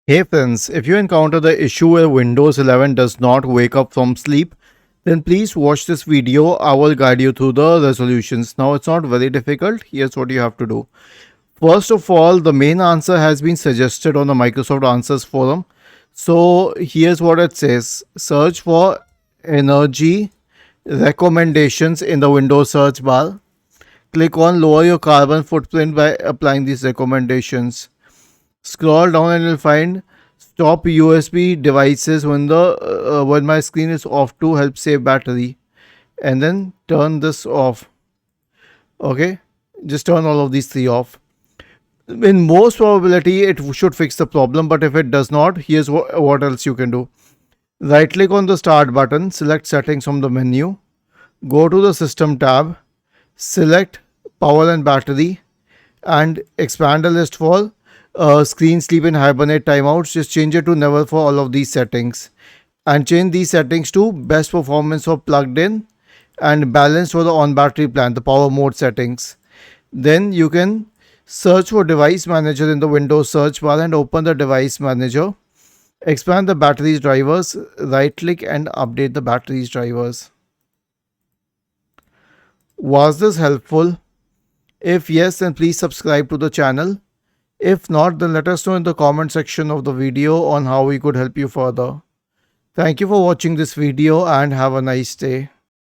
Hey friends, if you encounter the issue where Windows 11 does not wake up from sleep, then please watch this video. I will guide you through the resolutions. Now it's not very difficult. Here's what you have to do. First of all, the main answer has been suggested on the Microsoft Answers forum. So here's what it says. Search for energy recommendations in the Windows search bar. Click on lower your carbon footprint by applying these recommendations. Scroll down and you'll find stop USB devices when my screen is off to help save battery, and then turn this off. Okay, just turn all of these three off. In most probability it should fix the problem, but if it does not, here's what else you can do. Right click on the start button, select settings from the menu, go to the system tab, select power and battery, and expand the list for screen sleep and hibernate timeouts. Just change it to never for all of these settings, and change these settings to best performance for plugged in and balanced for the on battery plan, the power mode settings. Then you can search for device manager in the Windows search bar and open the device manager. Expand the batteries drivers, right click and update the batteries drivers. Was this helpful? If yes, then please subscribe to the channel. If not, then let us know in the comment section of the video on how we could help you further. Thank you for watching this video and have a nice day.